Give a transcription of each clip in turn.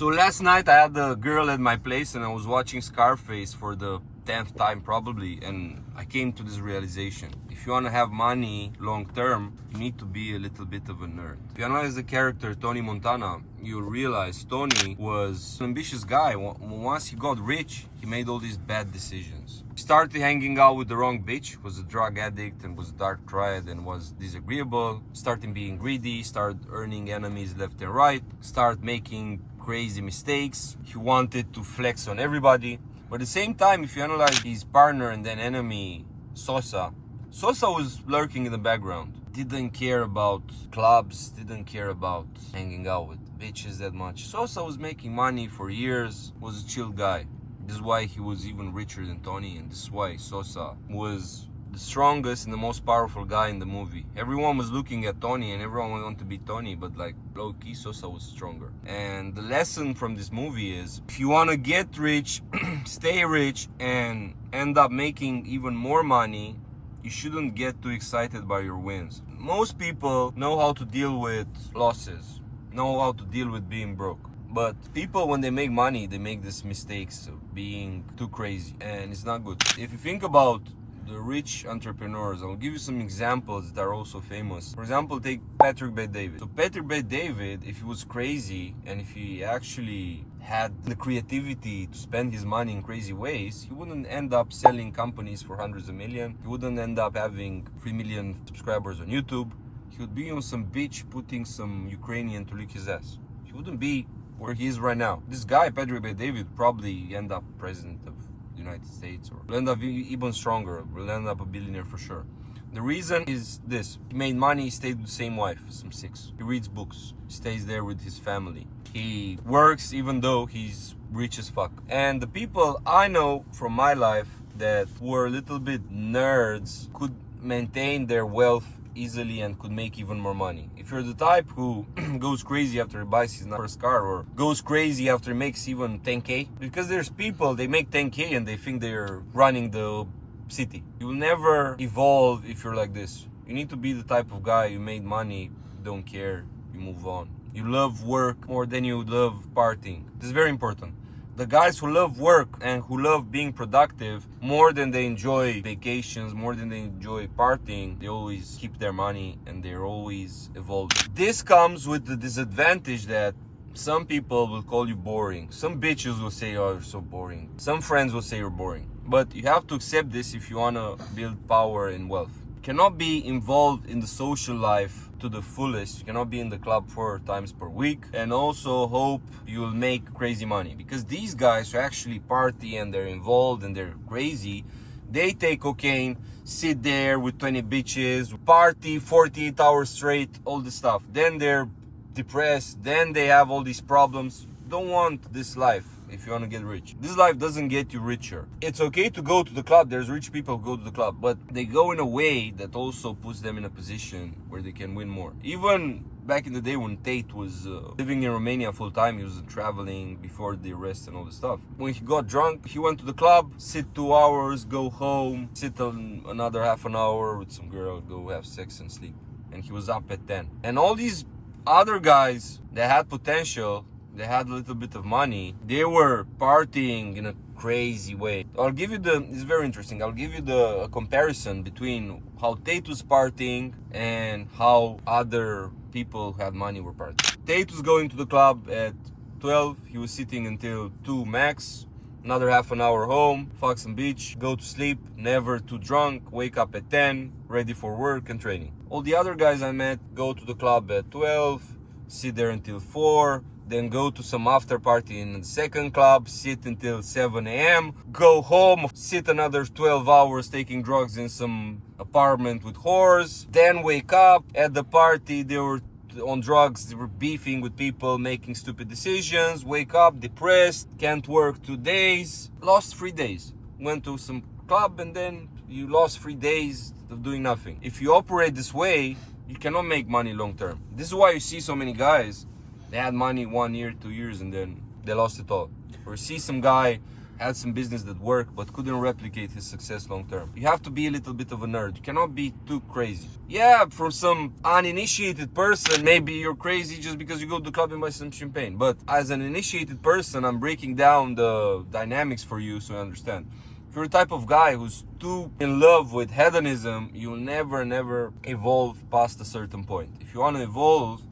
So last night I had a girl at my place and I was watching Scarface for the 10th time probably, and I came to this realization. If you want to have money long term, you need to be a little bit of a nerd. If you analyze the character Tony Montana, you'll realize Tony was an ambitious guy. Once he got rich, he made all these bad decisions. He started hanging out with the wrong bitch, was a drug addict and was a dark triad and was disagreeable, started being greedy, started earning enemies left and right, started making crazy mistakes. He wanted to flex on everybody. But at the same time, if you analyze his partner and then enemy, Sosa was lurking in the background. Didn't care about clubs, didn't care about hanging out with bitches that much. Sosa was making money for years, was a chill guy. This is why he was even richer than Tony, and this is why Sosa was the strongest and the most powerful guy in the movie. Everyone was looking at Tony and everyone wanted to be Tony, but like low-key Sosa was stronger. And the lesson from this movie is, if you want to get rich, stay rich and end up making even more money, you shouldn't get too excited by your wins. Most people know how to deal with losses, know how to deal with being broke. But people, when they make money, they make these mistakes of being too crazy, and it's not good. If you think about the rich entrepreneurs, I'll give you some examples that are also famous. For example, take Patrick Bet-David. So Patrick Bet-David, if he was crazy and if he actually had the creativity to spend his money in crazy ways, he wouldn't end up selling companies for hundreds of millions. He wouldn't end up having 3 million subscribers on YouTube. He would be on some beach putting some Ukrainian to lick his ass. He wouldn't be where he is right now. This guy, Patrick Bet-David, probably end up president of United States, or will end up even stronger, will end up a billionaire for sure. The reason is this: he made money, he stayed with the same wife, some 6. He reads books, stays there with his family. He works even though he's rich as fuck. And the people I know from my life that were a little bit nerds could maintain their wealth easily and could make even more money. If you're the type who goes crazy after he buys his first car, or goes crazy after he makes even 10k, because there's people, they make 10k and they think they're running the city. You will never evolve if you're like this. You need to be the type of guy, you made money, don't care, you move on. You love work more than you love partying. This is very important. The guys who love work and who love being productive more than they enjoy vacations, more than they enjoy partying, they always keep their money and they're always evolving. This comes with the disadvantage that some people will call you boring. Some bitches will say, oh, you're so boring. Some friends will say you're boring. But you have to accept this if you want to build power and wealth. You cannot be involved in the social life to the fullest. You cannot be in the club 4 times per week and also hope you'll make crazy money, because these guys who actually party and they're involved and they're crazy, they take cocaine, sit there with 20 bitches, party 48 hours straight, all this stuff. Then they're depressed, then they have all these problems. Don't want this life if you want to get rich. This life doesn't get you richer. It's okay to go to the club. There's rich people who go to the club, but they go in a way that also puts them in a position where they can win more. Even back in the day when Tate was living in Romania full time, he was traveling before the arrest and all this stuff. When he got drunk, he went to the club, sit 2 hours, go home, sit another half an hour with some girl, go have sex and sleep. And he was up at 10. And all these other guys that had potential, they had a little bit of money, they were partying in a crazy way. It's very interesting, I'll give you a comparison between how Tate was partying and how other people who had money were partying. Tate was going to the club at 12, he was sitting until 2 max, another half an hour home, fuck some bitch, go to sleep, never too drunk, wake up at 10, ready for work and training. All the other guys I met go to the club at 12, sit there until 4, then go to some after party in the second club, sit until 7 a.m, go home, sit another 12 hours taking drugs in some apartment with whores, then wake up. At the party they were on drugs, they were beefing with people, making stupid decisions, wake up depressed, can't work 2 days, lost 3 days. Went to some club and then you lost 3 days of doing nothing. If you operate this way, you cannot make money long term. This is why you see so many guys, they had money 1 year, 2 years, and then they lost it all. Or see some guy had some business that worked but couldn't replicate his success long term. You have to be a little bit of a nerd. You cannot be too crazy. Yeah, for some uninitiated person, maybe you're crazy just because you go to the club and buy some champagne. But as an initiated person, I'm breaking down the dynamics for you so you understand. If you're the type of guy who's too in love with hedonism, you'll never evolve past a certain point. If you want to evolve,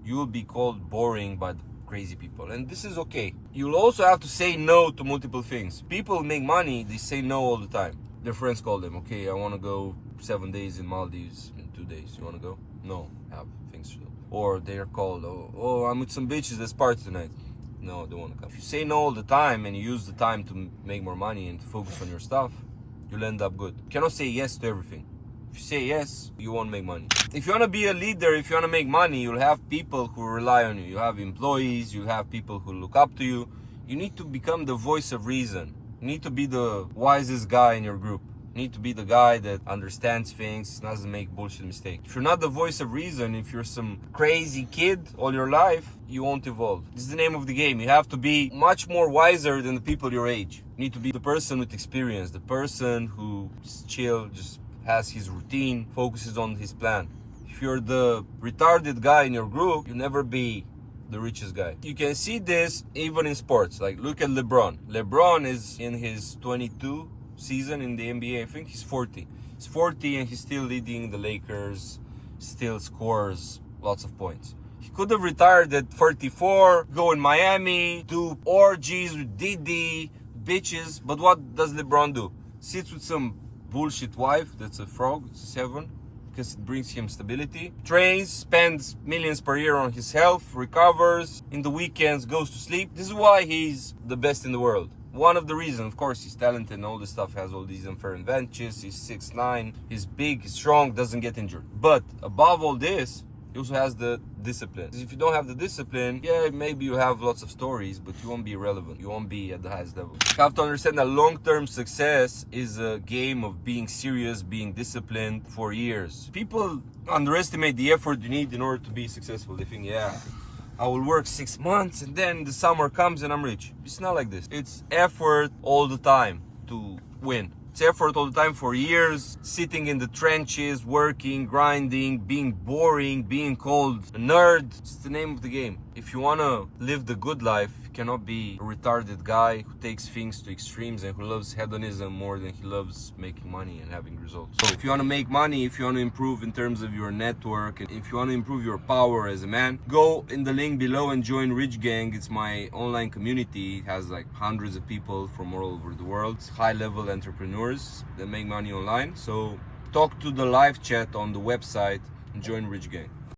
you will be called boring by the crazy people, and this is okay. You'll also have to say no to multiple things. People make money, they say no all the time. Their friends call them, okay, I want to go 7 days in Maldives in 2 days. You want to go? No, I have things to do. Or they're called, oh, I'm with some bitches, let's party tonight. No, I don't want to come. If you say no all the time and you use the time to make more money and to focus on your stuff, you'll end up good. You cannot say yes to everything. If you say yes, you won't make money. If you want to be a leader, if you want to make money, you'll have people who rely on you. You have employees, you have people who look up to you. You need to become the voice of reason. You need to be the wisest guy in your group. You need to be the guy that understands things, doesn't make bullshit mistakes. If you're not the voice of reason, if you're some crazy kid all your life, you won't evolve. This is the name of the game. You have to be much more wiser than the people your age. You need to be the person with experience, the person who is chill, just has his routine, focuses on his plan. If you're the retarded guy in your group, you'll never be the richest guy. You can see this even in sports. Like, look at LeBron. LeBron is in his 22 season in the NBA. I think he's 40. He's 40 and he's still leading the Lakers, still scores lots of points. He could have retired at 34, go in Miami, do orgies with Diddy, bitches. But what does LeBron do? Sits with some bullshit wife that's a frog, it's a 7, because it brings him stability. Trains, spends millions per year on his health, recovers, in the weekends goes to sleep. This is why he's the best in the world. One of the reasons, of course, he's talented and all this stuff, has all these unfair advantages. He's 6'9", he's big, he's strong, doesn't get injured. But above all this, he also has the discipline. If you don't have the discipline, yeah, maybe you have lots of stories, but you won't be relevant. You won't be at the highest level. You have to understand that long-term success is a game of being serious, being disciplined for years. People underestimate the effort you need in order to be successful. They think, yeah, I will work 6 months and then the summer comes and I'm rich. It's not like this. It's effort all the time to win. It's effort all the time for years, sitting in the trenches, working, grinding, being boring, being called a nerd. It's the name of the game. If you want to live the good life, you cannot be a retarded guy who takes things to extremes and who loves hedonism more than he loves making money and having results. So if you want to make money, if you want to improve in terms of your network, and if you want to improve your power as a man, go in the link below and join Rich Gang. It's my online community. It has like hundreds of people from all over the world. It's high-level entrepreneurs that make money online. So talk to the live chat on the website and join Rich Gang.